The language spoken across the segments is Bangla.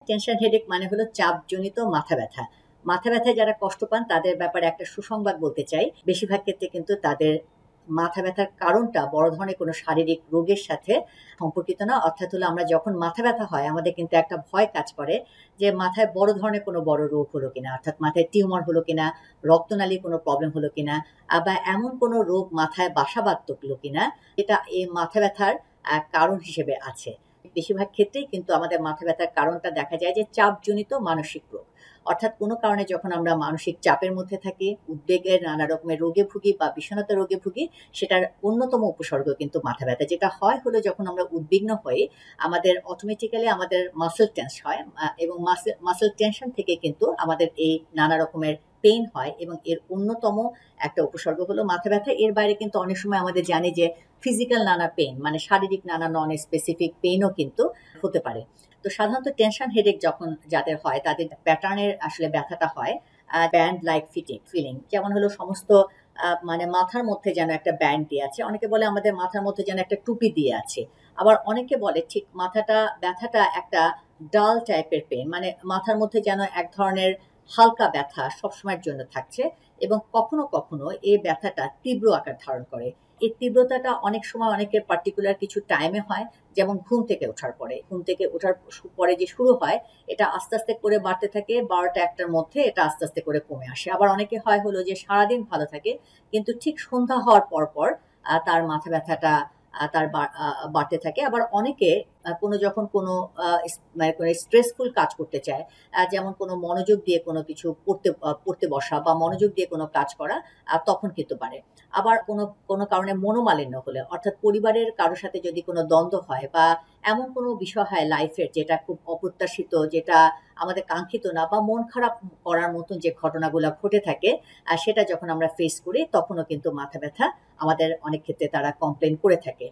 টেনশন হেডেক মানে হলো চাপজনিত মাথা ব্যথা। মাথা ব্যথায় যারা কষ্ট পান তাদের ব্যাপারে একটা সুসংবাদ বলতে চাই। বেশিরভাগ ক্ষেত্রে কিন্তু তাদের মাথা ব্যথার কারণটা বড় ধরনের কোনো শারীরিক রোগের সাথে সম্পর্কিত না। অর্থাৎ হলো আমরা যখন মাথা ব্যথা হয় আমাদের কিন্তু একটা ভয় কাজ করে যে মাথায় বড় ধরনের কোনো বড় রোগ হলো কিনা, অর্থাৎ মাথায় টিউমার হলো কিনা, রক্তনালীর কোনো প্রবলেম হলো কিনা, বা এমন কোনো রোগ মাথায় বাসা বাঁধলো কিনা এটা এই মাথা ব্যথার কারণ হিসেবে আছে। বেশিরভাগ ক্ষেত্রেই কিন্তু আমাদের মাথা ব্যথার কারণটা দেখা যায় যে চাপজনিত মানসিক রোগ। অর্থাৎ কোনো কারণে যখন আমরা মানসিক চাপের মধ্যে থাকি, উদ্বেগের নানা রকমের রোগে ভুগি বা বিষণ্ণতা রোগে ভুগি, সেটার অন্যতম উপসর্গ কিন্তু মাথা ব্যথা। যেটা হয় হলো যখন আমরা উদ্বিগ্ন হই আমাদের অটোমেটিক্যালি আমাদের মাসল টেন্স হয়, এবং মাসল টেনশন থেকে কিন্তু আমাদের এই নানা রকমের পেইন হয়, এবং এর অন্যতম একটা উপসর্গ হলো মাথা ব্যথা। এর বাইরে কিন্তু অনেক সময় আমাদের জানি যে ফিজিক্যাল নানা পেইন মানে শারীরিক নানা নন স্পেসিফিক পেইনও কিন্তু হতে পারে। তো সাধারণত টেনশন হেডেক যখন যাদের হয় তাদের প্যাটার্নের আসলে ব্যথাটা হয় ব্যান্ড লাইক ফিলিং, যেমন হলো সমস্ত মানে মাথার মধ্যে যেন একটা ব্যান্ড দিয়ে আছে। অনেকে বলে আমাদের মাথার মধ্যে যেন একটা টুপি দিয়ে আছে। আবার অনেকে বলে ঠিক ব্যথাটা একটা ডাল টাইপের পেন, মানে মাথার মধ্যে যেন এক ধরনের হালকা ব্যথা সবসময়ের জন্য থাকছে, এবং কখনো কখনো এই ব্যথাটা তীব্র আকার ধারণ করে। এই তীব্রতাটা অনেক সময় অনেকের পার্টিকুলার কিছু টাইমে হয়, যেমন ঘুম থেকে ওঠার পরে যে শুরু হয় এটা আস্তে আস্তে করে বাড়তে থাকে, 12টা-1টার মধ্যে এটা আস্তে আস্তে করে কমে আসে। আবার অনেকে হয় হলো যে সারাদিন ভালো থাকে কিন্তু ঠিক সন্ধ্যা হওয়ার পর পর তার মাথা ব্যথাটা তার বাড়তে থাকে। আবার অনেকে যখন কোনো মানে কোনো স্ট্রেসফুল কাজ করতে চায়, যেমন কোনো মনোযোগ দিয়ে কোনো কিছু পড়তে বসা বা মনোযোগ দিয়ে কোনো কাজ করা, তখন কিন্তু বাড়ে। আবার কোনো কারণে মনোমালিন্য হলে, অর্থাৎ পরিবারের কারো সাথে যদি কোনো দ্বন্দ্ব হয় বা এমন কোনো বিষয় হয় লাইফের যেটা খুব অপ্রত্যাশিত, যেটা আমাদের কাঙ্ক্ষিত না, বা মন খারাপ করার মতন যে ঘটনাগুলো ঘটে থাকে, সেটা যখন আমরা ফেস করি তখনও কিন্তু মাথা ব্যথা আমাদের অনেক ক্ষেত্রে তারা কমপ্লেন করে থাকে।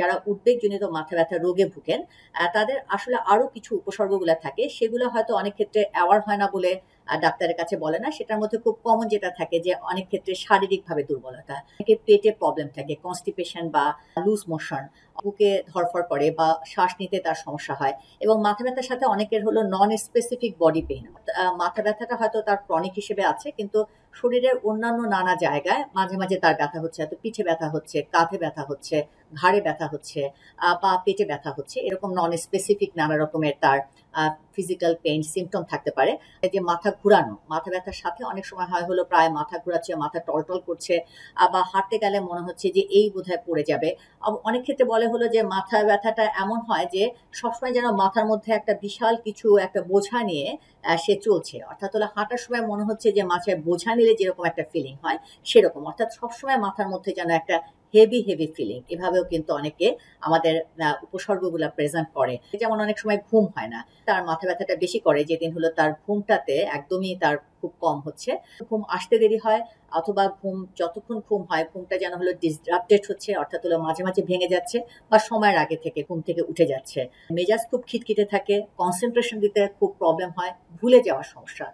যারা উদ্বেগজনিত মাথা ব্যথা রোগে ভুগেন তাদের আসলে আরো কিছু উপসর্গগুলো থাকে, সেগুলো হয়তো অনেক ক্ষেত্রে অ্যাওয়ার হয় না বলে ডাক্তারের কাছে বলে না। সেটার মধ্যে খুব কমন যেটা থাকে যে অনেক ক্ষেত্রে শারীরিকভাবে দুর্বলতা, অনেকের পেটে প্রবলেম থাকে, কনস্টিপেশন বা লুজ মোশন, বুকে ধরফর করে বা শ্বাস নিতে তার সমস্যা হয়। এবং মাথা ব্যথার সাথে অনেকের হলো নন স্পেসিফিক বডি পেইন। মাথা ব্যথাটা হয়তো তার ক্রনিক হিসেবে আছে, কিন্তু শরীরের অন্যান্য নানা জায়গায় মাঝে মাঝে তার ব্যথা হচ্ছে, হয়তো পিঠে ব্যথা হচ্ছে, কাঁধে ব্যথা হচ্ছে, ঘাড়ে ব্যথা হচ্ছে, বা পেটে ব্যথা হচ্ছে, এরকম নন স্পেসিফিক নানা রকমের তার ফিজিক্যাল পেইন সিমটম থাকতে পারে। এই যে মাথা ঘুরানো, মাথা ব্যথার সাথে অনেক সময় হয় হলো প্রায় মাথা ঘুরাচ্ছে, মাথা টলটল করছে, বা হাঁটতে গেলে মনে হচ্ছে যে এই বোধহয় পড়ে যাবে। অনেক ক্ষেত্রে বলে হলো যে মাথা ব্যথাটা এমন হয় যে সবসময় যেন মাথার মধ্যে একটা বিশাল কিছু একটা বোঝা নিয়ে সে চলছে, অর্থাৎ হলো হাঁটার সময় মনে হচ্ছে যে মাথায় বোঝা নিলে যেরকম একটা ফিলিং হয় সেরকম, অর্থাৎ সবসময় মাথার মধ্যে যেন একটা হেভি হেভি ফিলিং। এভাবেও কিন্তু অনেকে আমাদের উপসর্গগুলো প্রেজেন্ট করে। যেমন অনেক সময় ঘুম হয় না, তার মাথা ব্যথাটা বেশি করে যেদিন হলো তার ঘুমটাতে একদমই তার খুব কম হচ্ছে, ঘুম আসতে দেরি হয়, অথবা যতক্ষণ ঘুম হয় ঘুমটা যেন হলো ডিসরাপ্টেড হচ্ছে, অর্থাৎ হলো মাঝে মাঝে ভেঙে যাচ্ছে বা সময়ের আগে থেকে ঘুম থেকে উঠে যাচ্ছে। মেজাজ খুব খিটখিটে থাকে, কনসেন্ট্রেশন দিতে খুব প্রবলেম হয়, ভুলে যাওয়ার সমস্যা,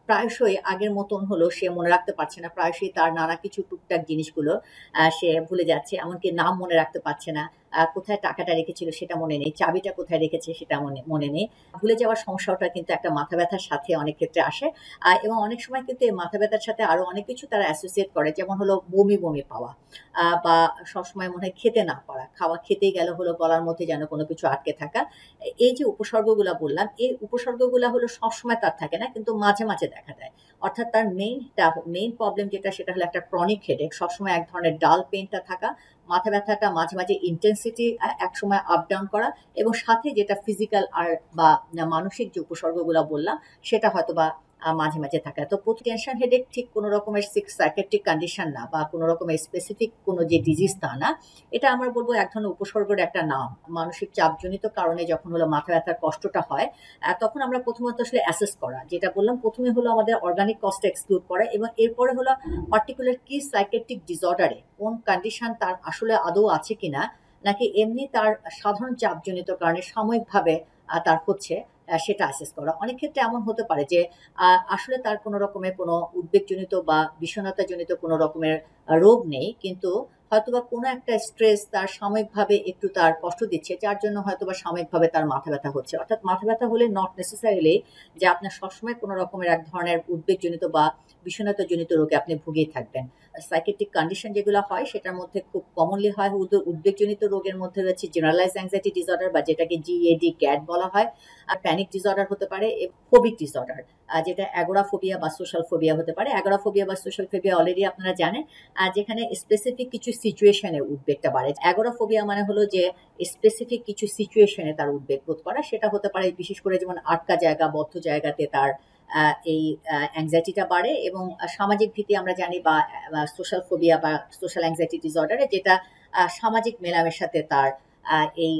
প্রায়শই আগের মতন হলো সে মনে রাখতে পারছে না, প্রায়শই তার নানা কিছু টুকটাক জিনিসগুলো সে ভুলে যাচ্ছে, এমনকি নাম মনে রাখতে পারছে না, কোথায় টাকাটা রেখেছিল সেটা মনে নেই, চাবিটা কোথায় রেখেছে সেটা মনে নেই। ভুলে যাওয়ার সমস্যাটা কিন্তু একটা মাথা ব্যথার সাথে অনেক ক্ষেত্রে আসে। এবং অনেক সময় কিন্তু এই মাথা ব্যথার সাথে আরো অনেক কিছু তারা অ্যাসোসিয়েট করে, যেমন হলো বমি বমি পাওয়া, বা সবসময় মনে হয় খেতে না পারা, খেতেই গেলে হলো গলার মধ্যে যেন কোনো কিছু আটকে থাকা। এই যে উপসর্গগুলা বললাম, এই উপসর্গগুলা হলো সবসময় তার থাকে না, কিন্তু মাঝে মাঝে দেখা দেয়। অর্থাৎ তার মেইন প্রবলেম যেটা সেটা হলো একটা ক্রনিক হেডেক, সবসময় এক ধরনের ডাল পেইনটা থাকা, মাথা ব্যথাটা মাঝে মাঝে ইন্টেন্সিটি একসময় আপ ডাউন করা, এবং সাথে যেটা ফিজিক্যাল আর বা মানসিক যে উপসর্গগুলো বললাম সেটা হয়তো বা মাঝে মাঝে থাকে। তো টেনশন হেডেক ঠিক কোনো রকমের সাইকিয়াট্রিক কন্ডিশন না, বা কোনো রকমের স্পেসিফিক কোনো যে ডিজিজ তা না। এটা আমরা বলবো এক ধরনের উপসর্গের একটা নাম। মানসিক চাপজনিত কারণে যখন হলো মাথা ব্যথার কষ্টটা হয়, তখন আমরা প্রথমত আসলে অ্যাসেস করা, যেটা বললাম প্রথমে হলো আমাদের অর্গানিক কস্ট এক্সক্লুড করা, এবং এরপরে হলো পার্টিকুলার কি সাইকিয়াট্রিক ডিসঅর্ডারে কোন কন্ডিশন তার আসলে আদৌ আছে কিনা, নাকি এমনি তার সাধারণ চাপজনিত কারণে সাময়িকভাবে তার হচ্ছে, সেটা অ্যাসেস করা। অনেক ক্ষেত্রে এমন হতে পারে যে আসলে তার কোনো রকমের কোনো উদ্বেগজনিত বা বিষণ্ণতাজনিত কোনো রকমের রোগ নেই, কিন্তু হয়তোবা কোনো একটা স্ট্রেস তার সাময়িকভাবে একটু তার কষ্ট দিচ্ছে, যার জন্য হয়তোবা সাময়িকভাবে তার মাথা ব্যথা হচ্ছে। অর্থাৎ মাথা ব্যথা হলে নট নেসেসারিলি যে আপনার সবসময় কোনো রকমের এক ধরনের উদ্বেগজনিত বা বিষণ্ণতাজনিত রোগে আপনি ভুগেই থাকবেন। সাইকিয়াট্রিক কন্ডিশন যেগুলো হয় সেটার মধ্যে খুব কমনলি হয় উদ্বেগজনিত রোগের মধ্যে রয়েছে জেনারেলাইজড অ্যাংজাইটি ডিসঅর্ডার বা যেটাকে জিএডি গ্যাড বলা হয়, আর প্যানিক ডিসঅর্ডার হতে পারে, ফোবিক ডিসঅর্ডার যেটা অ্যাগোরাফোবিয়া বা সোশ্যাল ফোবিয়া হতে পারে। অ্যাগোরাফোবিয়া বা সোশ্যাল ফোবিয়া অলরেডি আপনারা জানেন, যেখানে স্পেসিফিক কিছু সিচুয়েশনে উদ্বেগটা বাড়ে। অ্যাগোরাফোবিয়া মানে হলো যে স্পেসিফিক কিছু সিচুয়েশনে তার উদ্বেগ বোধ করা, সেটা হতে পারে বিশেষ করে যেমন আটকা জায়গা, বদ্ধ জায়গাতে তার এই অ্যাংজাইটিটা বাড়ে। এবং সামাজিক ভীতি আমরা জানি, বা সোশ্যাল ফোবিয়া বা সোশ্যাল অ্যাংজাইটি ডিসঅর্ডারে যেটা সামাজিক মেলামেশাতে তার এই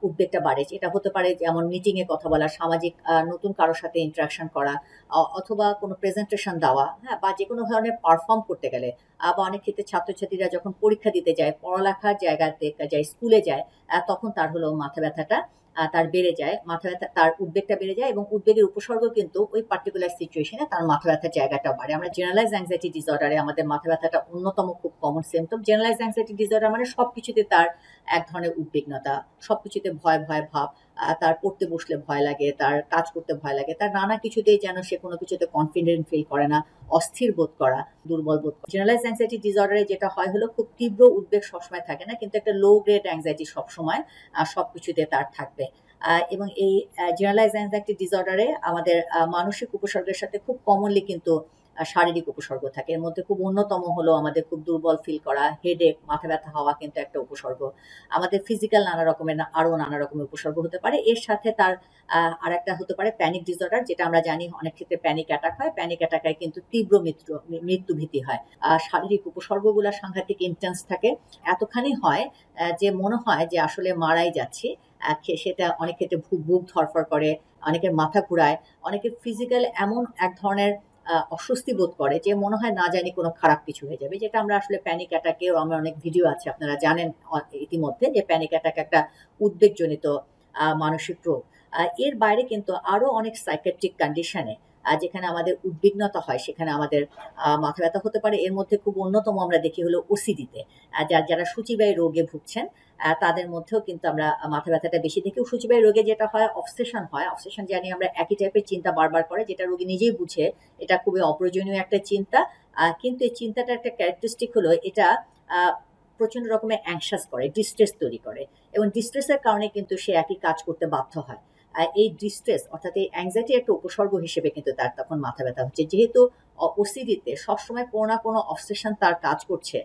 উদ্বেগটা বাড়ে। এটা হতে পারে যেমন মিটিংয়ে কথা বলা, সামাজিক নতুন কারোর সাথে ইন্টারাকশন করা, অথবা কোনো প্রেজেন্টেশন দেওয়া, হ্যাঁ, বা যে কোনো ধরনের পারফর্ম করতে গেলে, বা অনেক ক্ষেত্রে ছাত্রছাত্রীরা যখন পরীক্ষা দিতে যায়, পড়ালেখার জায়গাতে যায়, স্কুলে যায়, তখন তার হলো মাথা ব্যথাটা তার বেড়ে যায়, মাথা ব্যথা তার উদ্বেগটা বেড়ে যায়, এবং উদ্বেগের উপসর্গ কিন্তু ওই পার্টিকুলার সিচুয়েশনে তার মাথা ব্যথার জায়গাটা বাড়ে। আমরা জেনারেলাইজ অ্যাংজাইটি ডিসঅর্ডারে আমাদের মাথা ব্যথাটা অন্যতম খুব common symptom. Generalise anxiety disorder মানে সবকিছুতে তার এক ধরনের উদ্বিগ্নতা, সবকিছুতে ভয় ভয় ভাব, তার পড়তে বসলে ভয় লাগে, তার কাজ করতে ভয় লাগে, তার নানা কিছুতেই যেন সে কোনো কিছুতে কনফিডেন্ট ফিল করে না, অস্থির বোধ করা, দুর্বল বোধ করা। জেনারেলাইজ অ্যাংজাইটি ডিসঅর্ডারে যেটা হয় হলো খুব তীব্র উদ্বেগ সবসময় থাকে না, কিন্তু একটা লো গ্রেড অ্যাংজাইটি সবসময় সবকিছুতে তার থাকবে। এবং এই জেনারেলাইজ অ্যাংজাইটি ডিসঅর্ডারে আমাদের মানসিক উপসর্গের সাথে খুব কমনলি কিন্তু শারীরিক উপসর্গ থাকে। এর মধ্যে খুব অন্যতম হলো আমাদের খুব দুর্বল ফিল করা, হেডেক, মাথা ব্যথা হওয়া কিন্তু একটা উপসর্গ। আমাদের ফিজিক্যাল নানা রকমের আরো নানা রকমের উপসর্গ হতে পারে। এর সাথে তার আর একটা হতে পারে প্যানিক ডিসঅর্ডার, যেটা আমরা জানি অনেক ক্ষেত্রে প্যানিক অ্যাটাক হয়। প্যানিক অ্যাটাকায় কিন্তু তীব্র মৃত্যু ভীতি হয়। শারীরিক উপসর্গগুলো সাংঘাতিক ইন্টেন্স থাকে, এতখানি হয় যে মনে হয় যে আসলে মারাই যাচ্ছে। সেটা অনেক ক্ষেত্রে বুক ধরফর করে, অনেকের মাথা ঘুরায়, অনেকের ফিজিক্যাল এমন এক ধরনের অস্বস্তি বোধ করে যে মনে হয় না জানি কোনো খারাপ কিছু হয়ে যাবে, যেটা আমরা আসলে প্যানিক অ্যাটাকেও আমার অনেক ভিডিও আছে, আপনারা জানেন ইতিমধ্যে যে প্যানিক অ্যাটাক একটা উদ্বেগজনিত মানসিক রোগ। এর বাইরে কিন্তু আরো অনেক সাইকিয়াট্রিক কন্ডিশনে যেখানে আমাদের উদ্বিগ্নতা হয়, সেখানে আমাদের মাথা ব্যথা হতে পারে। এর মধ্যে খুব অন্যতম আমরা দেখি হলো ওসিডিতে, যারা সূচিবায়ী রোগে ভুগছেন তাদের মধ্যেও কিন্তু আমরা মাথা ব্যথাটা বেশি দেখি। সূচিবায়ী রোগে যেটা হয় অবসেশন হয়, অবসেশন জানি আমরা একই টাইপের চিন্তা বারবার করে, যেটা রোগী নিজেই বুঝে এটা খুবই অপ্রয়োজনীয় একটা চিন্তা। কিন্তু এই চিন্তাটা একটা ক্যারেক্টারিস্টিক হলো এটা প্রচন্ড রকমের অ্যাংশাস করে, ডিস্ট্রেস তৈরি করে, এবং ডিস্ট্রেসের কারণে কিন্তু সে একই কাজ করতে বাধ্য হয়। এই ডিস্ট্রেস অর্থাৎ এই অ্যাংজাইটি একটা উপসর্গ হিসেবে কিন্তু তার তখন মাথা ব্যথা হচ্ছে, যেহেতু ওসিডিতে সবসময় কোনো না কোনো অবসেশন তার কাজ করছে,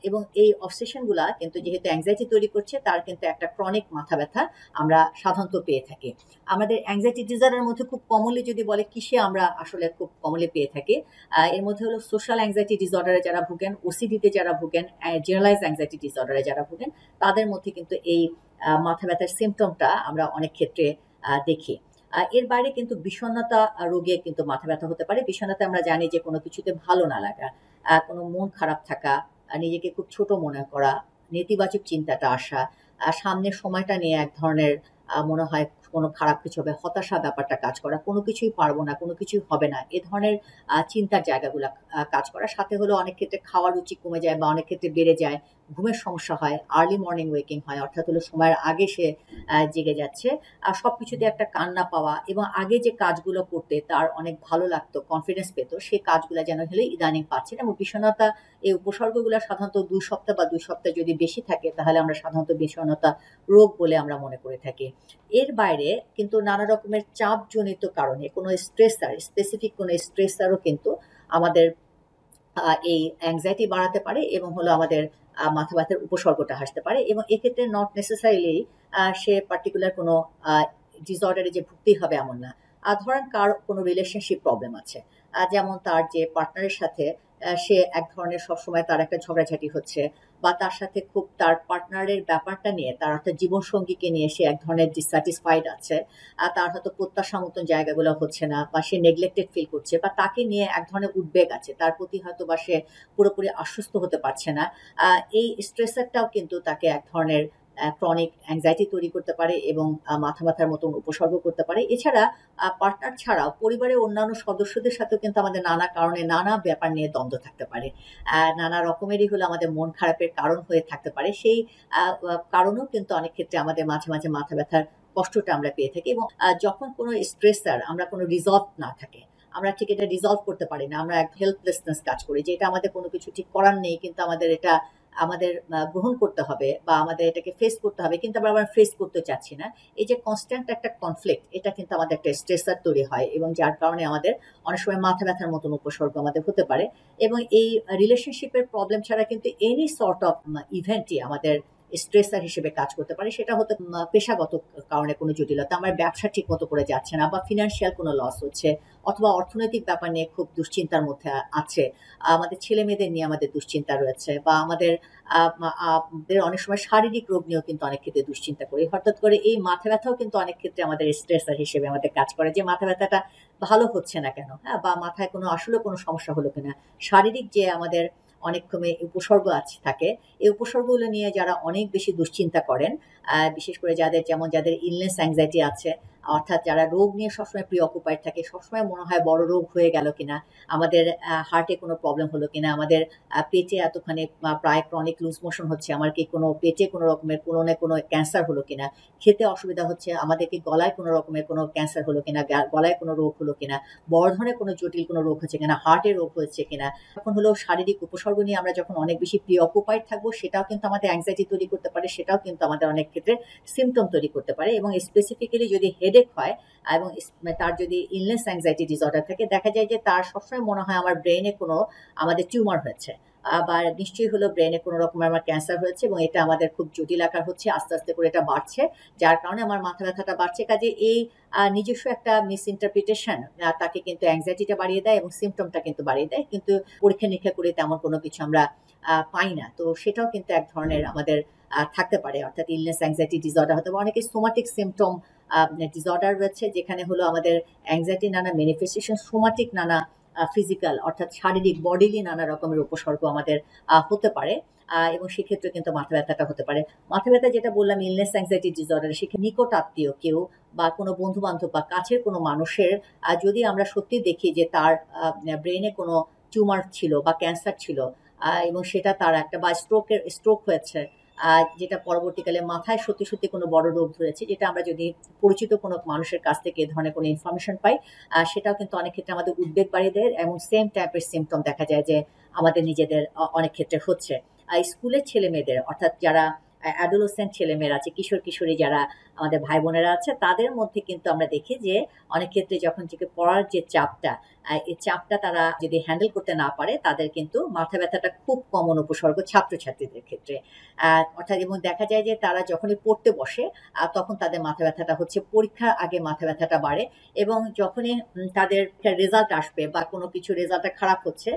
এবং এই অবসেশনগুলা কিন্তু যেহেতু অ্যাংজাইটি তৈরি করছে, তার কিন্তু একটা ক্রনিক মাথা ব্যথা আমরা সাধারণত পেয়ে থাকি। আমাদের অ্যাংজাইটি ডিসঅর্ডারের মধ্যে খুব কমনলি যদি বলে কিসে আমরা আসলে খুব কমনলি পেয়ে থাকি, এর মধ্যে হলো সোশ্যাল অ্যাংজাইটি ডিসঅর্ডারে যারা ভুগেন, ওসিডিতে যারা ভুগেন, জেনারেলাইজ অ্যাংজাইটি ডিসঅর্ডারে যারা ভুগেন, তাদের মধ্যে কিন্তু এই মাথা ব্যথার সিমটমটা আমরা অনেক ক্ষেত্রে দেখি। এর বাইরে কিন্তু বিষণ্ণতা রোগে কিন্তু মাথা ব্যথা হতে পারে। বিষণ্ণতা আমরা জানি যে কোনো কিছুতে ভালো না লাগা, কোনো মন খারাপ থাকা, নিজেকে খুব ছোট মনে করা, নেতিবাচক চিন্তাটা আসা, সামনের সময়টা নিয়ে এক ধরনের মনে হয় কোনো খারাপ কিছু হবে, হতাশা ব্যাপারটা কাজ করা, কোনো কিছুই পারবো না, কোনো কিছুই হবে না, এ ধরনের চিন্তার জায়গাগুলো কাজ করা। সাথে হলো অনেক ক্ষেত্রে খাওয়ার রুচি কমে যায় বা অনেক ক্ষেত্রে বেড়ে যায়, ঘুমের সমস্যা হয়, আর্লি মর্নিং ওয়েকিং হয়, অর্থাৎ হলো সময়ের আগে সে জেগে যাচ্ছে, আর সব কিছুতে একটা কান্না পাওয়া, এবং আগে যে কাজগুলো করতে তার অনেক ভালো লাগতো, কনফিডেন্স পেত, সেই কাজগুলো যেন হলে ইদানিং পাচ্ছে না। এবং বিষণ্ণতা এই উপসর্গগুলো সাধারণত 2 সপ্তাহ বা 2 সপ্তাহ যদি বেশি থাকে, তাহলে আমরা সাধারণত বিষণ্ণতা রোগ বলে আমরা মনে করে থাকি। এর বাইরে কিন্তু নানা রকমের চাপজনিত কারণে কোনো স্ট্রেসার, স্পেসিফিক কোনো স্ট্রেসারও কিন্তু আমাদের এই অ্যাংজাইটি বাড়াতে পারে, এবং হলো আমাদের মাথা ব্যথার উপসর্গটা আসতে পারে। এবং এক্ষেত্রে নট নেসেসারিলি সে পার্টিকুলার কোনো ডিসঅর্ডারে যে ভুগতেই হবে এমন না। ধরেন কার কোনো রিলেশনশিপ প্রবলেম আছে, যেমন তার যে পার্টনারের সাথে সে এক ধরনের সবসময় তার একটা ঝগড়াঝাটি হচ্ছে, বা তার সাথে খুব তার পার্টনারের ব্যাপারটা নিয়ে, তার অর্থাৎ জীবনসঙ্গীকে নিয়ে সে এক ধরনের ডিসস্যাটিসফাইড আছে, তার হয়তো প্রত্যাশা মতন জায়গাগুলো হচ্ছে না, বা সে নেগলেক্টেড ফিল করছে, বা তাকে নিয়ে এক ধরনের উদ্বেগ আছে, তার প্রতি হয়তো বা সে পুরোপুরি আশ্বস্ত হতে পারছে না। এই স্ট্রেসারটাও কিন্তু তাকে এক ধরনের ক্রনিক অ্যাংজাইটি তৈরি করতে পারে এবং মাথা ব্যথার মতন উপসর্গ করতে পারে। এছাড়া পার্টনার ছাড়াও পরিবারের অন্যান্য সদস্যদের সাথেও কিন্তু আমাদের নানা কারণে নানা ব্যাপার নিয়ে দ্বন্দ্ব থাকতে পারে। নানা রকমেরই হলো আমাদের মন খারাপের কারণ হয়ে থাকতে পারে। সেই কারণেও কিন্তু অনেক ক্ষেত্রে আমাদের মাঝে মাঝে মাথা ব্যথার কষ্টটা আমরা পেয়ে থাকি। এবং যখন কোনো স্ট্রেসার আমরা কোনো রিজলভ না থাকে, আমরা ঠিক এটা রিজলভ করতে পারি না, আমরা এক হেল্পলেসনেস কাজ করি যে এটা আমাদের কোনো কিছু ঠিক করার নেই, কিন্তু আমাদের এটা আমাদের গ্রহণ করতে হবে বা আমাদের এটাকে ফেস করতে হবে, কিন্তু আমরা ফেস করতে চাচ্ছি না। এই যে কনস্ট্যান্ট একটা কনফ্লিক্ট, এটা কিন্তু আমাদের একটা স্ট্রেসার তৈরি হয় এবং যার কারণে আমাদের অনেক সময় মাথা ব্যথার মতন উপসর্গ আমাদের হতে পারে। এবং এই রিলেশনশিপের প্রবলেম ছাড়া কিন্তু এনি সর্ট অফ ইভেন্টই আমাদের স্ট্রেসার হিসেবে কাজ করতে পারে। সেটা হতে পেশাগত কারণে কোনো জটিলতা, আমার ব্যবসা ঠিক মতো করে যাচ্ছে না বা ফিনান্সিয়াল কোনো লস হচ্ছে, অথবা অর্থনৈতিক ব্যাপার নিয়ে খুব দুশ্চিন্তার মধ্যে আছে, আমাদের ছেলে মেয়েদের নিয়ে আমাদের দুশ্চিন্তা রয়েছে, বা আমাদের অনেক সময় শারীরিক রোগ নিয়েও কিন্তু অনেক ক্ষেত্রে দুশ্চিন্তা করি। হঠাৎ করে এই মাথা ব্যথাও কিন্তু অনেক ক্ষেত্রে আমাদের স্ট্রেসার হিসেবে আমাদের কাজ করে, যে মাথা ব্যথাটা ভালো হচ্ছে না কেন, হ্যাঁ, বা মাথায় আসলে কোনো সমস্যা হলো কিনা। শারীরিক যে আমাদের অনেক রকমের উপসর্গ থাকে, এই উপসর্গগুলো নিয়ে যারা অনেক বেশি দুশ্চিন্তা করেন, বিশেষ করে যাদের ইলনেস অ্যাংজাইটি আছে, অর্থাৎ যারা রোগ নিয়ে সবসময় প্রিঅকুপাইড থাকে, সবসময় মনে হয় বড় রোগ হয়ে গেল কিনা, আমাদের হার্টে কোনো প্রবলেম হলো কিনা, আমাদের পেটে এতখানি প্রায় ক্রনিক লুজ মোশন হচ্ছে, আমার কি কোনো পেটে কোনো রকমের কোনো ক্যান্সার হলো কিনা, খেতে অসুবিধা হচ্ছে, আমাদের কি গলায় কোনো রকমের কোনো ক্যান্সার হলো কিনা, গলায় কোনো রোগ হলো কিনা, বড় ধরনের কোনো জটিল কোনো রোগ হচ্ছে কিনা, হার্টে রোগ হচ্ছে কিনা। তখন হলো শারীরিক উপসর্গ নিয়ে আমরা যখন অনেক বেশি প্রিঅকুপাইড থাকবো, সেটাও কিন্তু আমাদের অ্যাংজাইটি তৈরি করতে পারে, সেটাও কিন্তু আমাদের অনেক ক্ষেত্রে সিমটম তৈরি করতে পারে। এবং স্পেসিফিক্যালি যদি হেডেক হয় এবং তার যদি ইলনেস অ্যাংজাইটি ডিসঅর্ডার থাকে, দেখা যায় যে তার সবসময় মনে হয় আমার ব্রেনে কোনো আমাদের টিউমার হয়েছে, বা নিশ্চয়ই হলো ব্রেনে কোনো রকমের আমার ক্যান্সার হয়েছে এবং এটা আমাদের খুব জটিল আকার হচ্ছে, আস্তে আস্তে করে এটা বাড়ছে, যার কারণে আমার মাথা ব্যথাটা বাড়ছে। কাজে এই নিজস্ব একটা মিস ইন্টারপ্রিটেশন তাকে কিন্তু অ্যাংজাইটিটা বাড়িয়ে দেয় এবং সিমটমটা কিন্তু বাড়িয়ে দেয়, কিন্তু পরীক্ষা নিরীক্ষা করে তেমন কোনো কিছু আমরা পাই না। তো সেটাও কিন্তু এক ধরনের আমাদের থাকতে পারে, অর্থাৎ ইলনেস অ্যাংজাইটি ডিসঅর্ডার হতে পারে। অনেকে সোমাটিক সিমটম ডিসঅর্ডার রয়েছে, যেখানে হলো আমাদের অ্যাংজাইটি নানা ম্যানিফেস্টেশন, সোমাটিক নানা ফিজিক্যাল অর্থাৎ শারীরিক বডিলি নানা রকমের উপসর্গ আমাদের হতে পারে, এবং সেক্ষেত্রে কিন্তু মাথা ব্যথাটা হতে পারে। মাথা ব্যথা যেটা বললাম ইলনেস অ্যাংজাইটি ডিসঅর্ডার, সেখানে নিকট আত্মীয় কেউ বা কোনো বন্ধু বান্ধব বা কাছের কোনো মানুষের যদি আমরা সত্যি দেখি যে তার ব্রেনে কোনো টিউমার ছিল বা ক্যান্সার ছিল, এবং সেটা তার একটা বা স্ট্রোক হয়েছে, যেটা পরবর্তীকালে মাথায় সত্যি সত্যি কোনো বড় রোগ ধরেছে, যেটা আমরা যদি পরিচিত কোনো মানুষের কাছ থেকে এ ধরনের কোনো ইনফরমেশন পাই, সেটাও কিন্তু অনেক ক্ষেত্রে আমাদের উদ্বেগ বাড়িয়ে দেয় এবং সেম টাইপের সিমটম দেখা যায় যে আমাদের নিজেদের অনেক ক্ষেত্রে হচ্ছে। স্কুলের ছেলে মেয়েদের, অর্থাৎ যারা অ্যাডোলেসেন্ট ছেলেমেয়েরা আছে, কিশোর কিশোরী যারা আমাদের ভাই বোনেরা আছে, তাদের মধ্যে কিন্তু আমরা দেখি যে অনেক ক্ষেত্রে যখন থেকে পড়ার যে চাপটা, এই চাপটা তারা যদি হ্যান্ডেল করতে না পারে, তাদের কিন্তু মাথা ব্যথাটা খুব কমন উপসর্গ ছাত্রছাত্রীদের ক্ষেত্রে। অর্থাৎ এবং দেখা যায় যে তারা যখনই পড়তে বসে, তখন তাদের মাথা ব্যথাটা হচ্ছে, পরীক্ষার আগে মাথা ব্যথাটা বাড়ে, এবং যখনই তাদের রেজাল্ট আসবে বা কোনো কিছু রেজাল্টটা খারাপ হচ্ছে,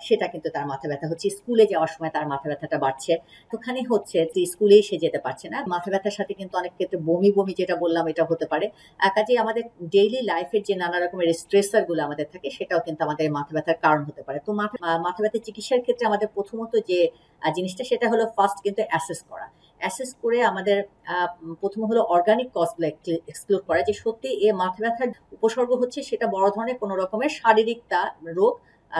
সেটা কিন্তু তার মাথা ব্যথা হচ্ছে। স্কুলে যাওয়ার সময় তার মাথা ব্যথাটা বাড়ছে, ওখানে হচ্ছে যে স্কুলেই সে যেতে পারছে না। মাথা ব্যথার সাথে কিন্তু অনেক ক্ষেত্রে বমি বমি যেটা বললাম এটা হতে পারে। কাজেই আমাদের ডেইলি লাইফের যে নানা রকমের স্ট্রেসার গুলো আমাদের থাকে, সেটাও কিন্তু আমাদের মাথা ব্যথার কারণ হতে পারে। তো মাথা ব্যথার চিকিৎসার ক্ষেত্রে আমাদের প্রথমত যে জিনিসটা, সেটা হলো ফার্স্ট কিন্তু অ্যাসেস করা। অ্যাসেস করে আমাদের প্রথম হলো অর্গানিক কজগুলো এক্সক্লুড করা, যে সত্যি এ মাথা ব্যথার উপসর্গ হচ্ছে সেটা বড় ধরনের কোনো রকমের শারীরিক রোগ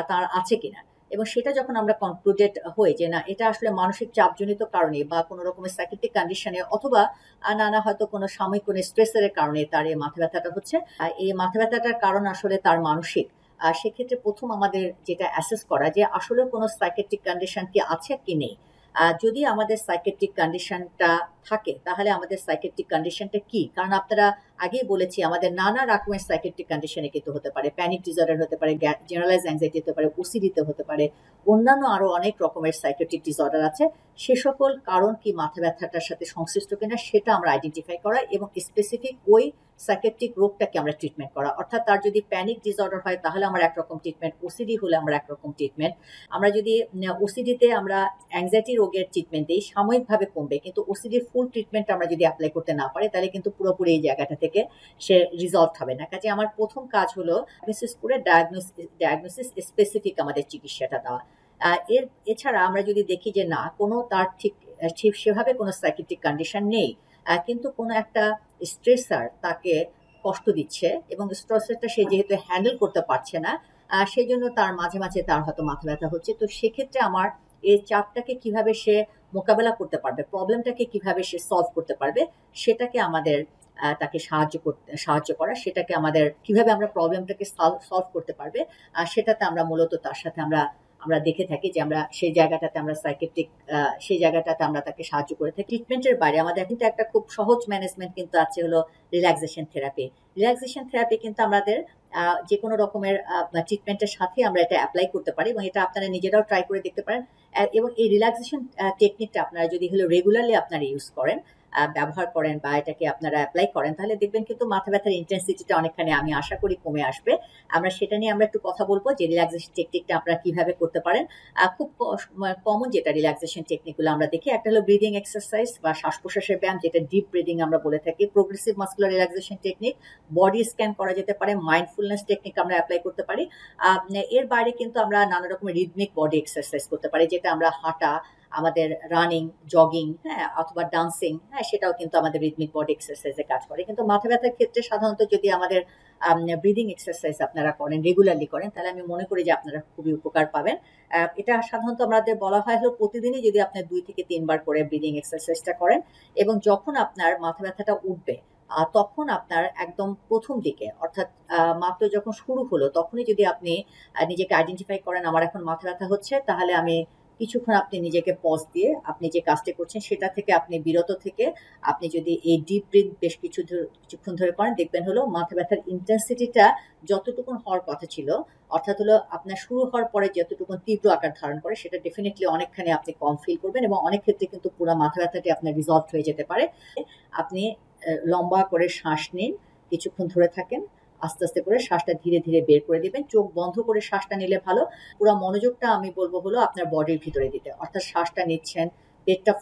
তার আছে কিনা, এবং সেটা যখন আমরা কনক্লুডেড হই যে না, এটা আসলে মানসিক চাপজনিত কারণে বা কোনো রকমের সাইকিয়াট্রিক কন্ডিশনে, অথবা নানা হয়তো কোনো সাময়িক কোনো স্ট্রেসের কারণে তার এই মাথা ব্যথাটা হচ্ছে, এই মাথা ব্যথাটার কারণ আসলে তার মানসিক, সেক্ষেত্রে প্রথম আমাদের যেটা অ্যাসেস করা যে আসলে কোনো সাইকিয়াট্রিক কন্ডিশন কি আছে কি নেই। যদি আমাদের সাইকিয়াট্রিক কন্ডিশনটা থাকে, তাহলে আমাদের সাইকিয়াট্রিক কন্ডিশনটা কি, কারণ আপনারা আগেই বলেছি আমাদের নানা রকমের সাইকিয়াট্রিক কন্ডিশনে কিন্তু হতে পারে, প্যানিক ডিসঅর্ডার হতে পারে, জেনারেলাইজ অ্যাংজাইটি হতে পারে, ওসিডিতে হতে পারে, অন্যান্য আরো অনেক রকমের সাইকিয়াট্রিক ডিসঅর্ডার আছে। সে সকল কারণ কি মাথা ব্যথাটার সাথে সংশ্লিষ্ট কিনা, সেটা আমরা আইডেন্টিফাই করা এবং স্পেসিফিক ওই সাইকিয়াট্রিক রোগটাকে আমরা ট্রিটমেন্ট করা। অর্থাৎ তার যদি প্যানিক ডিসঅর্ডার হয়, তাহলে আমরা একরকম ট্রিটমেন্ট, ওসিডি হলে আমরা একরকম ট্রিটমেন্ট। আমরা যদি ওসিডিতে আমরা অ্যাংজাইটি রোগের ট্রিটমেন্ট দিই, সাময়িকভাবে কমবে, কিন্তু ওসিডির ফুল ট্রিটমেন্ট আমরা যদি অ্যাপ্লাই করতে না পারি, তাহলে কিন্তু পুরোপুরি এই জায়গাটা থেকে সে রিজলভ হবে না। কাজে আমার প্রথম কাজ হলো বিশেষ করে ডায়াগনোসিস স্পেসিফিক আমাদের চিকিৎসাটা দেওয়া। এছাড়া আমরা যদি দেখি যে না, কোনো তার ঠিক ঠিক সেভাবে কোনো সাইকিয়াট্রিক কন্ডিশন নেই, কিন্তু কোনো একটা স্ট্রেসার তাকে কষ্ট দিচ্ছে এবং স্ট্রেসটা সে যেহেতু হ্যান্ডেল করতে পারছে না, সেই জন্য তার মাঝে মাঝে তার হয়তো মাথা ব্যথা হচ্ছে। তো সেক্ষেত্রে আমার এই চাপটাকে কিভাবে সে মোকাবেলা করতে পারবে, প্রবলেমটাকে কিভাবে সে সলভ করতে পারবে, সেটাকে আমাদের তাকে সাহায্য করা, সেটাকে আমাদের কিভাবে আমরা প্রবলেমটাকে সলভ করতে পারবে, সেটাতে আমরা মূলত তার সাথে আমরা আমরা দেখে থাকি যে আমরা সেই জায়গাটাতে আমরা সাইকিয়াট্রিক সেই জায়গাটাতে আমরা তাকে সাহায্য করে থাকি। ট্রিটমেন্টের বাইরে আমাদের কিন্তু একটা খুব সহজ ম্যানেজমেন্ট কিন্তু আছে, হলো রিল্যাক্সেশন থেরাপি। রিল্যাক্সেশন থেরাপি কিন্তু আমাদের যে কোনো রকমের ট্রিটমেন্টের সাথে আমরা এটা অ্যাপ্লাই করতে পারি এবং এটা আপনারা নিজেরাও ট্রাই করে দেখতে পারেন। এবং এই রিল্যাক্সেশন টেকনিকটা আপনারা যদি হলো রেগুলারলি আপনারা ইউজ করেন, ব্যবহার করেন বা এটাকে আপনারা অ্যাপ্লাই করেন, তাহলে দেখবেন কিন্তু মাথা ব্যথার ইন্টেন্সিটিটা অনেকখানি আমি আশা করি কমে আসবে। আমরা সেটা নিয়ে আমরা একটু কথা বলবো যে রিল্যাক্সেশন টেকনিকটা আপনারা কিভাবে করতে পারেন। খুব কমন যেটা রিল্যাক্সেশন টেকনিকগুলো আমরা দেখি, একটা হলো ব্রিদিং এক্সারসাইজ বা শ্বাস প্রশ্বাসের ব্যায়াম, যেটা ডিপ ব্রিদিং আমরা বলে থাকি, progressive muscular relaxation technique, body scan করা যেতে পারে, মাইন্ডফুলনেস টেকনিক আমরা অ্যাপ্লাই করতে পারি। এর বাইরে কিন্তু আমরা নানা রকমের রিদমিক বডি এক্সারসাইজ করতে পারি, যেটা আমরা হাঁটা, আমাদের রানিং, জগিং, হ্যাঁ, অথবা ডান্সিং, হ্যাঁ, সেটাও কিন্তু আমাদের রিদমিক বডি এক্সারসাইজে কাজ করে। কিন্তু মাথা ব্যথার ক্ষেত্রে সাধারণত যদি আমাদের ব্রিদিং এক্সারসাইজ আপনারা করেন, রেগুলারলি করেন, তাহলে আমি মনে করি যে আপনারা খুবই উপকার পাবেন। এটা সাধারণত আমাদের বলা হয় হলো প্রতিদিনই যদি আপনি 2 থেকে 3 বার করে ব্রিদিং এক্সারসাইজটা করেন এবং যখন আপনার মাথা ব্যথাটা উঠবে তখন আপনার একদম প্রথম দিকে, অর্থাৎ মাত্র যখন শুরু হলো তখনই যদি আপনি নিজেকে আইডেন্টিফাই করেন আমার এখন মাথা ব্যথা হচ্ছে, তাহলে আমি কিছুক্ষণ আপনি নিজেকে পজ দিয়ে আপনি যে কাজটা করছেন সেটা থেকে আপনি বিরত থেকে আপনি যদি এই ডিপ ব্রিথ বেশ কিছুক্ষণ ধরে করেন, দেখবেন হলো মাথা ব্যথার ইন্টেন্সিটিটা যতটুকুন হওয়ার কথা ছিল, অর্থাৎ হলো আপনার শুরু হওয়ার পরে যতটুকুন তীব্র আকার ধারণ করে, সেটা ডেফিনেটলি অনেকখানি আপনি কম ফিল করবেন এবং অনেক ক্ষেত্রে কিন্তু পুরো মাথা ব্যথাটি আপনার রিজলভ হয়ে যেতে পারে। আপনি লম্বা করে শ্বাস নিন, কিছুক্ষণ ধরে থাকেন, আস্তে আস্তে করে শ্বাসটা ধীরে ধীরে বের করে দিবেন। চোখ বন্ধ করে শ্বাসটা নিলে ভালো। পুরো মনোযোগটা আমি বলবো হলো আপনার বডির ভিতরে দিতে, অর্থাৎ শ্বাসটা নিচ্ছেন, পেটটা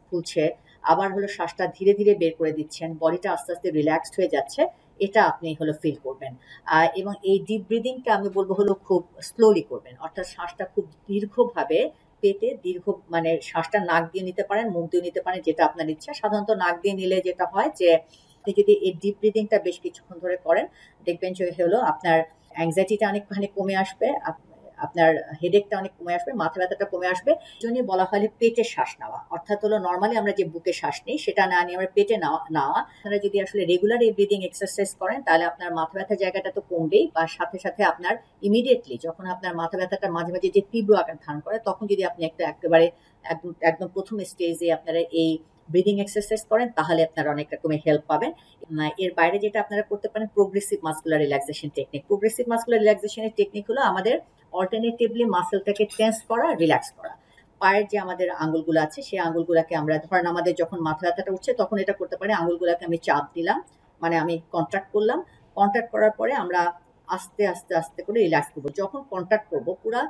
ফুলছে, আবার হলো শ্বাসটা ধীরে ধীরে বের করে দিচ্ছেন, বডিটা আস্তে আস্তে রিল্যাক্সড হয়ে যাচ্ছে, এটা আপনি হলো ফিল করবেন। এবং এই ডিপ ব্রিদিংটা আমি বলবো হলো খুব স্লোলি করবেন, অর্থাৎ শ্বাসটা খুব দীর্ঘভাবে পেটে মানে শ্বাসটা নাক দিয়ে নিতে পারেন, মুখ দিয়ে নিতে পারেন, যেটা আপনার ইচ্ছা। সাধারণত নাক দিয়ে নিলে যেটা হয় যে আপনি যদি এই ডিপ ব্রিদিংটা বেশ কিছুক্ষণ ধরে করেন, দেখবেন যে হলো আপনার অ্যাংজাইটিটা অনেকখানি কমে আসবে, আপনার হেডেকটা অনেক কমে আসবে, মাথা ব্যথাটা কমে আসবে। জন্যই বলা হয় পেটে শ্বাস নেওয়া, অর্থাৎ হলো নর্মালি আমরা যে বুকে শ্বাস নিই সেটা না নিয়ে আমরা পেটে নেওয়া। আপনারা যদি আসলে রেগুলার এই ব্রিদিং এক্সারসাইজ করেন, তাহলে আপনার মাথা ব্যথার জায়গাটা তো কমবেই, বা সাথে সাথে আপনার ইমিডিয়েটলি যখন আপনার মাথা ব্যথাটা মাঝে মাঝে যে তীব্র আকার ধারণ করে, তখন যদি আপনি একেবারে একদম প্রথম স্টেজে আপনারা এই ব্রিদিং এক্সারসাইজ করেন, তাহলে আপনারা অনেক রকমের হেল্প পাবেন। এর বাইরে যেটা আপনারা করতে পারেন progressive muscular relaxation technique. Progressive muscular রিল্যাক্সেশনের টেকনিক হলো আমাদের অল্টারনেটিভলি মাসেলটাকে টেন্স করা, রিল্যাক্স করা। পায়ের যে আমাদের আঙ্গুলগুলো আছে সেই আঙ্গুলগুলোকে আমরা, ধরেন আমাদের যখন মাথা ব্যথাটা উঠছে তখন এটা করতে পারি, আঙ্গুলগুলোকে আমি চাপ দিলাম, মানে আমি কন্ট্রাক্ট করলাম, কন্ট্রাক্ট করার পরে আমরা আস্তে আস্তে আস্তে করে রিল্যাক্স করবো। যখন কন্ট্রাক্ট করবো, পুরা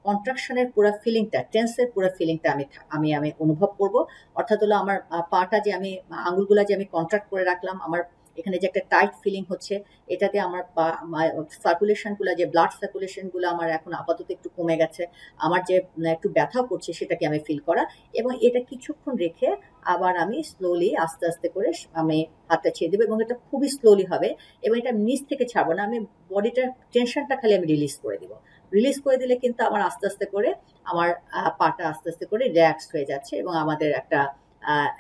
কন্ট্রাকশনের পুরো ফিলিংটা, টেন্সের পুরো ফিলিংটা আমি আমি অনুভব করব। অর্থাৎ হলো আমার পাটা যে আমি আঙ্গুলগুলা যে আমি কন্ট্রাক্ট করে রাখলাম, আমার এখানে যে একটা টাইট ফিলিং হচ্ছে, এটাতে আমার সার্কুলেশনগুলো, যে ব্লাড সার্কুলেশনগুলো আমার এখন আপাতত একটু কমে গেছে, আমার যে একটু ব্যথাও করছে সেটাকে আমি ফিল করা, এবং এটা কিছুক্ষণ রেখে আবার আমি স্লোলি আস্তে আস্তে করে আমি হাতটা ছেড়ে দেবো, এবং এটা খুবই স্লোলি হবে এবং এটা নিচ থেকে ছাড়বো না, আমি বডিটার টেনশনটা খালি আমি রিলিজ করে দিব। রিলিজ করে দিলে কিন্তু আমার আস্তে আস্তে করে আমার পাটা আস্তে আস্তে করে রিল্যাক্স হয়ে যাচ্ছে এবং আমাদের একটা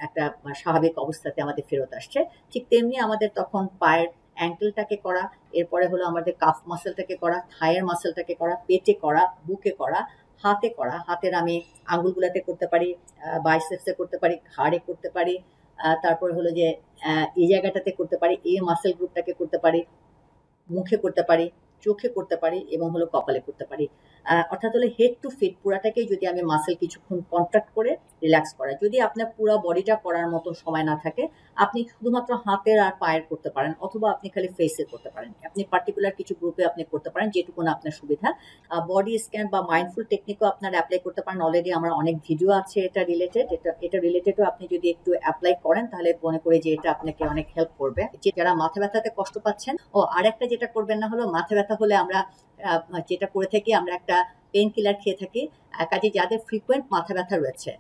একটা স্বাভাবিক অবস্থাতে আমাদের ফেরত আসছে। ঠিক তেমনি আমাদের তখন পায়ের অ্যাঙ্কেলটাকে করা, এরপরে হলো আমাদের কাফ মাসেলটাকে করা, থাইয়ের মাসেলটাকে করা, পেটে করা, বুকে করা, হাতে করা, হাতের আমি আঙ্গুলগুলাতে করতে পারি, বাইসেপসে করতে পারি, ঘাড়ে করতে পারি, তারপরে হলো যে এই জায়গাটাতে করতে পারি, এই মাসেল গ্রুপটাকে করতে পারি, মুখে করতে পারি, চোখে করতে পারি এবং হলো কপালে করতে পারি। অর্থাৎ হলো হেড টু ফিট পুরাটাকেই যদি আমি মাসেল কিছুক্ষণ কন্ট্রাক্ট করে রিল্যাক্স করা। যদি আপনার পুরো বডিটা করার মতো সময় না থাকে, আপনি শুধুমাত্র হাতের আর পায়ের করতে পারেন, অথবা আপনি খালি ফেসে করতে পারেন। আপনি পার্টিকুলার কিছু গ্রুপে আপনি করতে পারেন, যেটুকু আপনার সুবিধা। বডি স্ক্যান বা মাইন্ডফুল টেকনিকও আপনারা অ্যাপ্লাই করতে পারেন। অলরেডি আমার অনেক ভিডিও আছে এটা রিলেটেডও আপনি যদি একটু অ্যাপ্লাই করেন, তাহলে মনে করি যে এটা আপনাকে অনেক হেল্প করবে। যে যারা মাথা ব্যথাতে কষ্ট পাচ্ছেন, আরেকটা যেটা করবেন না হলো, মাথা ব্যথা হলে আমরা যেটা করে থাকি, আমরা একটা পেন কিলার খেয়ে থাকি। কাজে যাদের ফ্রিকোয়েন্ট মাথা ব্যথা রয়েছে,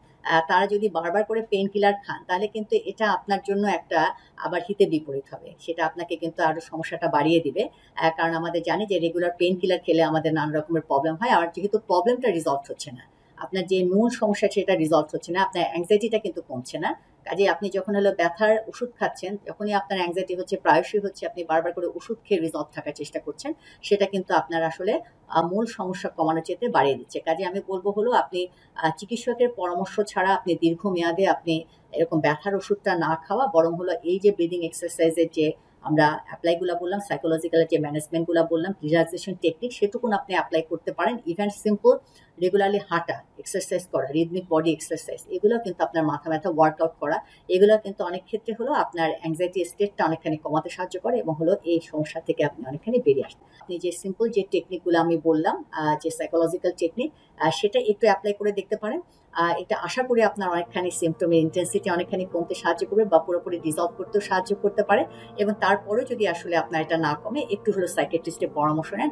তারা যদি বারবার করে পেইন কিলার খান তাহলে কিন্তু এটা আপনার জন্য একটা আবার হিতে বিপরীত হবে, সেটা আপনাকে কিন্তু আরো সমস্যাটা বাড়িয়ে দিবে। কারণ আমাদের জানি যে রেগুলার পেইন কিলার খেলে আমাদের নানা রকমের প্রবলেম হয়, আর যেহেতু প্রবলেমটা রিজলভ হচ্ছে না, আপনার যে মূল সমস্যা সেটা রিজলভ হচ্ছে না, আপনার অ্যাংজাইটিটা কিন্তু কমছে না। কাজে আপনি যখন হলো ব্যথার ওষুধ খাচ্ছেন, যখনই আপনার অ্যাংজাইটি হচ্ছে, প্রায়শই হচ্ছে, আপনি বারবার করে ওষুধ খেয়ে রিজলভ থাকার চেষ্টা করছেন, সেটা কিন্তু আপনার আসলে মূল সমস্যা কমানোর চেয়ে বাড়িয়ে দিচ্ছে। কাজে আমি বলবো হলো আপনি চিকিৎসকের পরামর্শ ছাড়া আপনি দীর্ঘমেয়াদে আপনি এরকম ব্যথার ওষুধটা না খাওয়া, বরং হলো এই যে ব্রিদিং এক্সারসাইজের যে আমরা অ্যাপ্লাইগুলো বললাম, সাইকোলজিক্যাল যে ম্যানেজমেন্টগুলো বললাম, রিল্যাক্সেশন টেকনিক, সেটুকুন আপনি অ্যাপ্লাই করতে পারেন। ইভেন সিম্পল রেগুলারলি হাঁটা, এক্সারসাইজ করা, রিদমিক বডি এক্সারসাইজ, এগুলো কিন্তু আপনার মাথা ব্যথা ওয়ার্কআউট করা, এগুলো কিন্তু অনেক ক্ষেত্রে হলো আপনার অ্যাংজাইটি স্টেটটা অনেকখানি কমাতে সাহায্য করে এবং হলো এই সমস্যা থেকে আপনি অনেকখানি বেরিয়ে আসেন। আপনি যে সিম্পল যে টেকনিকগুলো আমি বললাম, যে সাইকোলজিক্যাল টেকনিক, সেটা একটু অ্যাপ্লাই করে দেখতে পারেন। এটা আশা করি আপনার অনেকখানি সিমটমের ইন্টেন্সিটি অনেকখানি কমতে সাহায্য করবে বা পুরোপুরি ডিজলভ করতেও সাহায্য করতে পারে। এবং তারপরেও যদি আসলে আপনার এটা না কমে, একটু হলো সাইকিয়াট্রিস্টের পরামর্শ নেন।